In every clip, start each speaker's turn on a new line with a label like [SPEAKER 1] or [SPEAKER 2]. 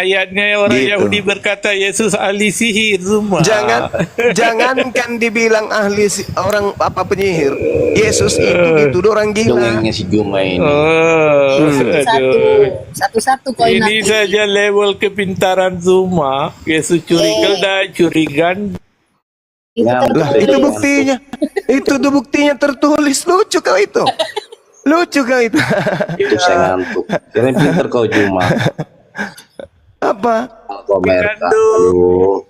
[SPEAKER 1] ayatnya orang
[SPEAKER 2] Gitu.
[SPEAKER 1] Yahudi berkata Yesus ahli sihir semua.
[SPEAKER 2] Jangankan dibilang orang apa penyihir, Yesus itu dituduh orang gila.
[SPEAKER 3] Dongengnya si Juma ini.
[SPEAKER 1] Oh, aduh.
[SPEAKER 4] Satu-satu koin
[SPEAKER 1] Ini
[SPEAKER 4] nanti.
[SPEAKER 1] saja level kepintaran Zuma. Yesus curiga curigan.
[SPEAKER 4] Itu
[SPEAKER 3] Ya,
[SPEAKER 2] Lah
[SPEAKER 4] tertulis.
[SPEAKER 2] itu buktinya. Itu tuh buktinya tertulis. Lucu kau itu. Lucu kau itu.
[SPEAKER 3] Itu saya ngantuk. Kirain pinter kau Juma.
[SPEAKER 2] Apa?
[SPEAKER 3] Kau Merka. Aduh.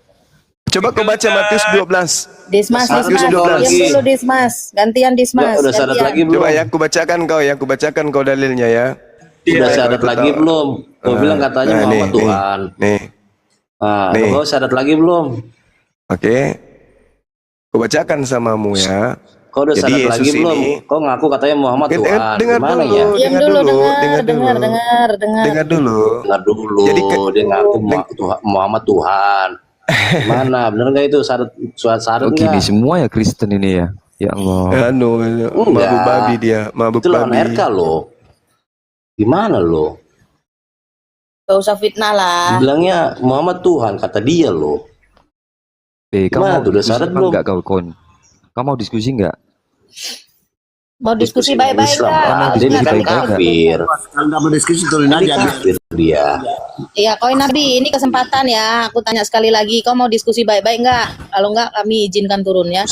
[SPEAKER 2] Coba kau baca Matius 12.
[SPEAKER 4] Dismas,
[SPEAKER 3] Matius
[SPEAKER 4] Dismas.
[SPEAKER 2] 12.
[SPEAKER 4] Diam dulu Dismas. Gantian Dismas.
[SPEAKER 3] Udah syarat
[SPEAKER 4] gantian.
[SPEAKER 3] lagi belum?
[SPEAKER 2] Coba ya, aku bacakan kau ya, aku bacakan kau dalilnya ya.
[SPEAKER 3] Udah
[SPEAKER 1] Iya,
[SPEAKER 3] syarat
[SPEAKER 2] aku
[SPEAKER 3] lagi
[SPEAKER 2] tahu.
[SPEAKER 3] belum? Kau bilang katanya
[SPEAKER 2] Nah,
[SPEAKER 3] Muhammad Tuhan.
[SPEAKER 2] Nih,
[SPEAKER 3] Nah,
[SPEAKER 2] Nih.
[SPEAKER 3] kau syarat lagi belum?
[SPEAKER 2] oke. Aku bacakan samamu ya.
[SPEAKER 3] Kau udah
[SPEAKER 2] Jadi
[SPEAKER 3] syarat lagi
[SPEAKER 2] Yesus
[SPEAKER 3] belum?
[SPEAKER 2] ini,
[SPEAKER 3] Kau ngaku katanya Muhammad Tuhan.
[SPEAKER 2] dengar
[SPEAKER 3] Gimana
[SPEAKER 2] dulu,
[SPEAKER 3] ya?
[SPEAKER 4] Diam
[SPEAKER 2] dengar
[SPEAKER 4] dulu,
[SPEAKER 2] dulu,
[SPEAKER 4] dengar
[SPEAKER 2] dengar
[SPEAKER 4] dengar.
[SPEAKER 2] dulu.
[SPEAKER 3] Dengar dulu.
[SPEAKER 2] Jadi
[SPEAKER 3] Dia ngaku Muhammad Tuhan. Gimana? Bener nggak itu syarat
[SPEAKER 5] Oh, gini
[SPEAKER 3] nggak?
[SPEAKER 5] semua ya Kristen ini ya. Ya Allah.
[SPEAKER 2] Anu, mabuk babi dia, mabuk
[SPEAKER 3] Itu lawan
[SPEAKER 2] babi.
[SPEAKER 3] RK loh. Gimana lo?
[SPEAKER 4] Gak usah fitnah lah.
[SPEAKER 3] Bilangnya Muhammad Tuhan kata dia loh.
[SPEAKER 5] Kamu
[SPEAKER 3] Gimana
[SPEAKER 5] mau
[SPEAKER 3] tuh, udah
[SPEAKER 5] diskusi
[SPEAKER 3] syarat
[SPEAKER 5] apa
[SPEAKER 3] belum?
[SPEAKER 5] enggak kau kon? Kamu mau diskusi enggak?
[SPEAKER 4] Mau diskusi
[SPEAKER 3] Diskusi
[SPEAKER 4] baik-baik
[SPEAKER 3] Islam,
[SPEAKER 4] nggak?
[SPEAKER 3] Pak.
[SPEAKER 5] Mau
[SPEAKER 3] Dia
[SPEAKER 5] diskusi
[SPEAKER 3] kan
[SPEAKER 5] baik-baik nggak?
[SPEAKER 3] kafir.
[SPEAKER 6] Kalau nggak mau diskusi turun
[SPEAKER 3] Dia
[SPEAKER 6] aja.
[SPEAKER 3] kafir dia.
[SPEAKER 4] Iya, koin Nabi, ini kesempatan ya. Aku tanya sekali lagi, kau mau diskusi baik-baik nggak? Kalau nggak, kami izinkan turun ya.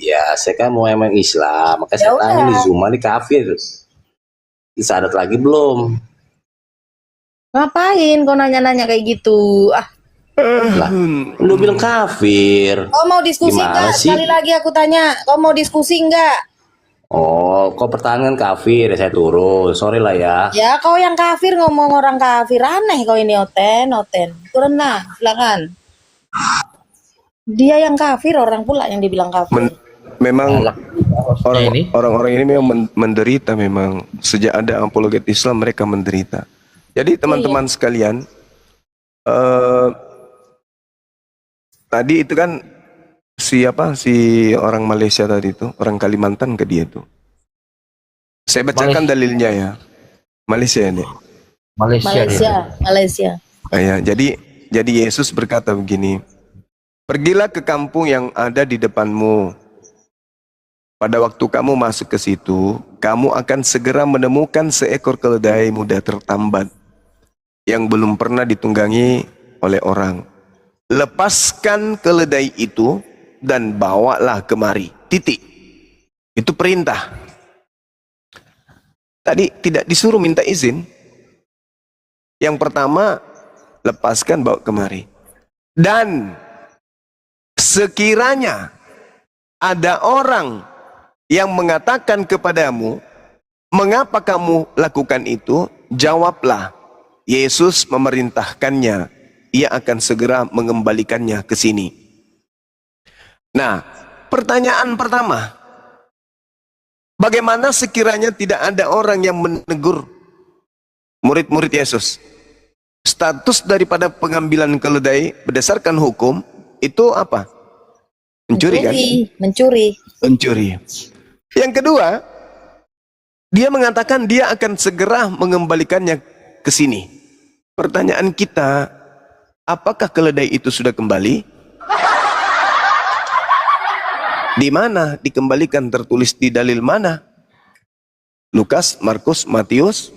[SPEAKER 3] Ya saya kan mau emang Islam, maka
[SPEAKER 4] Ya
[SPEAKER 3] saya tanya
[SPEAKER 4] udah.
[SPEAKER 3] nih Zuma nih kafir. Syarat lagi belum?
[SPEAKER 4] Ngapain kau nanya-nanya kayak gitu?
[SPEAKER 3] Lah, lu bilang kafir.
[SPEAKER 4] Kau mau diskusi
[SPEAKER 3] Gimana
[SPEAKER 4] nggak?
[SPEAKER 3] sih?
[SPEAKER 4] Sekali lagi aku tanya, kau mau diskusi nggak?
[SPEAKER 3] Oh, kok pertanyaan kafir ya saya turun. Sorry lah ya.
[SPEAKER 4] Ya, kau yang kafir ngomong orang kafir. Aneh kau ini, Oten. Turun lah, silakan. Dia yang kafir, orang pula yang dibilang kafir.
[SPEAKER 2] Memang
[SPEAKER 6] ini.
[SPEAKER 2] orang-orang ini memang menderita memang. Sejak ada apologet Islam mereka menderita. Jadi teman-teman sekalian, tadi itu kan si orang Malaysia tadi itu, orang Kalimantan ke dia tuh. Saya bacakan dalilnya ya. Malaysia ini.
[SPEAKER 4] Malaysia.
[SPEAKER 2] Ya, jadi Yesus berkata begini, pergilah ke kampung yang ada di depanmu. Pada waktu kamu masuk ke situ, kamu akan segera menemukan seekor keledai muda tertambat yang belum pernah ditunggangi oleh orang. Lepaskan keledai itu dan bawalah kemari. Titik. Itu perintah. Tadi tidak disuruh minta izin. Yang pertama, lepaskan bawa kemari. Dan sekiranya ada orang yang mengatakan kepadamu, mengapa kamu lakukan itu? Jawablah, Yesus memerintahkannya, ia akan segera mengembalikannya ke sini. Nah, pertanyaan pertama, bagaimana sekiranya tidak ada orang yang menegur murid-murid Yesus? Status daripada pengambilan keledai berdasarkan hukum itu apa? Mencuri kan?
[SPEAKER 4] Mencuri.
[SPEAKER 2] Yang kedua, dia mengatakan dia akan segera mengembalikannya ke sini. Pertanyaan kita, apakah keledai itu sudah kembali? Di mana dikembalikan, tertulis di dalil mana? Lukas, Markus, Matius?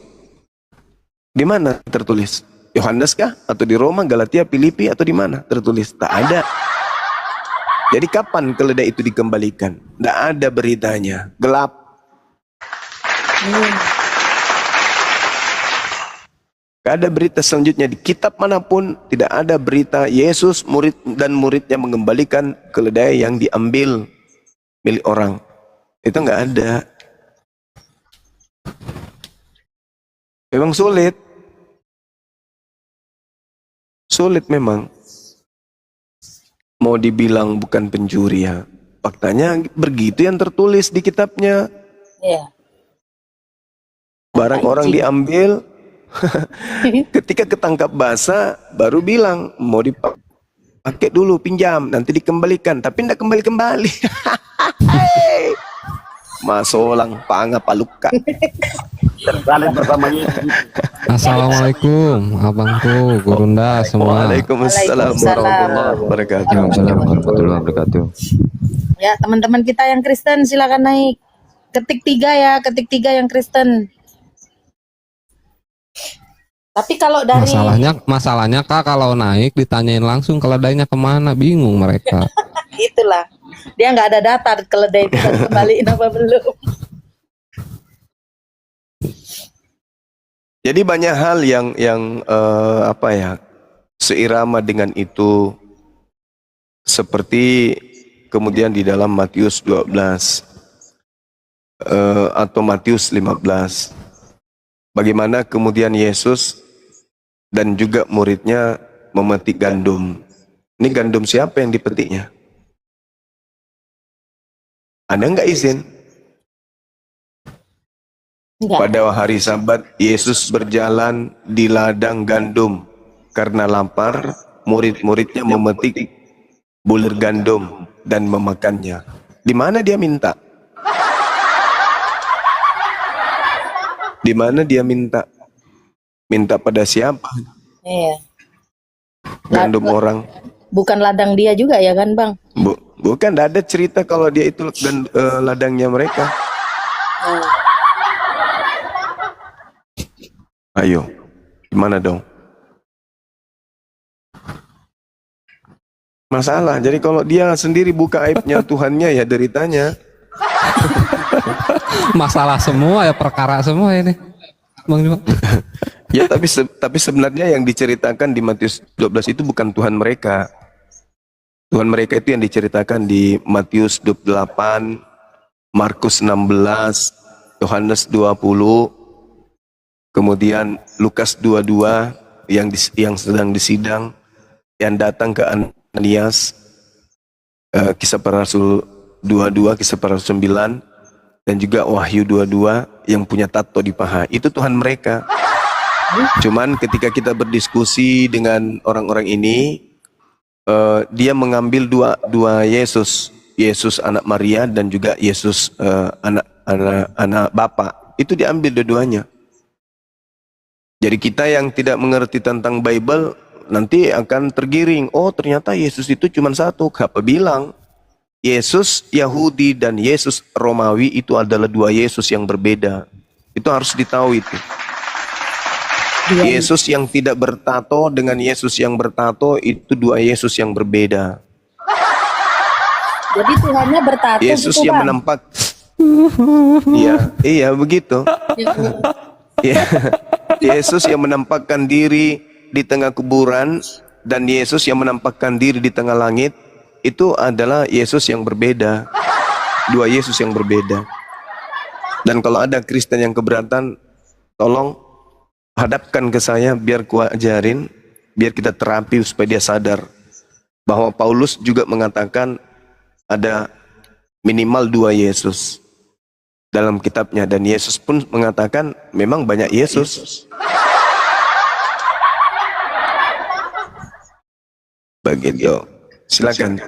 [SPEAKER 2] Di mana tertulis? Yohanes kah? Atau di Roma, Galatia, Filipi, atau di mana tertulis? Tak ada. Jadi kapan keledai itu dikembalikan? Tidak ada beritanya, gelap. Tidak ada berita selanjutnya di kitab manapun, tidak ada berita Yesus murid dan muridnya mengembalikan keledai yang diambil milik orang. Itu nggak ada. Memang sulit. Sulit memang. Mau dibilang bukan pencuri ya. Faktanya begitu yang tertulis di kitabnya.
[SPEAKER 4] Iya.
[SPEAKER 2] Barang orang diambil, ketika ketangkap basah baru bilang mau dipakai dulu, pinjam, nanti dikembalikan. Tapi tidak kembali-kembali. masolang panga paluka.
[SPEAKER 6] Kalian pertamanya
[SPEAKER 7] Assalamualaikum, abangku, Gurunda semua.
[SPEAKER 2] Waalaikumsalam warahmatullahi wabarakatuh.
[SPEAKER 5] Waalaikumsalam warahmatullahi wabarakatuh.
[SPEAKER 4] Ya, teman-teman kita yang Kristen silakan naik. Ketik 3 ya, ketik 3 yang Kristen. Tapi kalau dari
[SPEAKER 7] Masalahnya Kak, kalau naik ditanyain langsung keledainya kemana, bingung mereka.
[SPEAKER 4] itulah. Dia nggak ada data keledai itu kembaliin apa belum.
[SPEAKER 2] Jadi banyak hal yang apa ya, seirama dengan itu, seperti kemudian di dalam Matius 12 atau Matius 15, bagaimana kemudian Yesus dan juga muridnya memetik gandum. Ini gandum siapa yang dipetiknya? Anda nggak izin?
[SPEAKER 4] Enggak.
[SPEAKER 2] Pada hari Sabat, Yesus berjalan di ladang gandum. Karena lapar, murid-muridnya memetik bulir gandum dan memakannya. Di mana dia minta? Di mana dia minta? Minta pada siapa?
[SPEAKER 4] Iya.
[SPEAKER 2] Gandum orang.
[SPEAKER 4] Bukan ladang dia juga ya kan, Bang?
[SPEAKER 2] Bukan, tidak ada cerita kalau dia itu ladangnya mereka. Ayo, gimana dong? Masalah, jadi kalau dia sendiri buka aibnya Tuhannya, ya deritanya.
[SPEAKER 7] Masalah semua ya, perkara semua ini, Bang Juma.
[SPEAKER 2] Ya, tapi sebenarnya yang diceritakan di Matius 12 itu bukan Tuhan mereka. Tuhan mereka itu yang diceritakan di Matius 28, Markus 16, Yohanes 20, kemudian Lukas 22 yang sedang disidang, yang datang ke Ananias, Kisah Para Rasul 22, Kisah Para Rasul 9, dan juga Wahyu 22 yang punya tato di paha. Itu Tuhan mereka. Cuman ketika kita berdiskusi dengan orang-orang ini, dia mengambil dua Yesus, Yesus anak Maria dan juga Yesus anak Bapa. Itu diambil dua-duanya. Jadi kita yang tidak mengerti tentang Bible nanti akan tergiring. Oh, ternyata Yesus itu cuma satu. Siapa bilang? Yesus Yahudi dan Yesus Romawi itu adalah dua Yesus yang berbeda. Itu harus ditahu itu. Yesus yang tidak bertato dengan Yesus yang bertato itu dua Yesus yang berbeda.
[SPEAKER 4] Jadi Tuhannya bertato
[SPEAKER 2] Yesus
[SPEAKER 4] gitu,
[SPEAKER 2] yang
[SPEAKER 4] Bang?
[SPEAKER 2] menampak. Iya begitu. Ya. Yesus yang menampakkan diri di tengah kuburan dan Yesus yang menampakkan diri di tengah langit itu adalah Yesus yang berbeda. Dua Yesus yang berbeda. Dan kalau ada Kristen yang keberatan, tolong hadapkan ke saya biar gua ajarin, biar kita terapi supaya dia sadar bahwa Paulus juga mengatakan ada minimal dua Yesus dalam kitabnya, dan Yesus pun mengatakan memang banyak Yesus. Begitu. Silakan.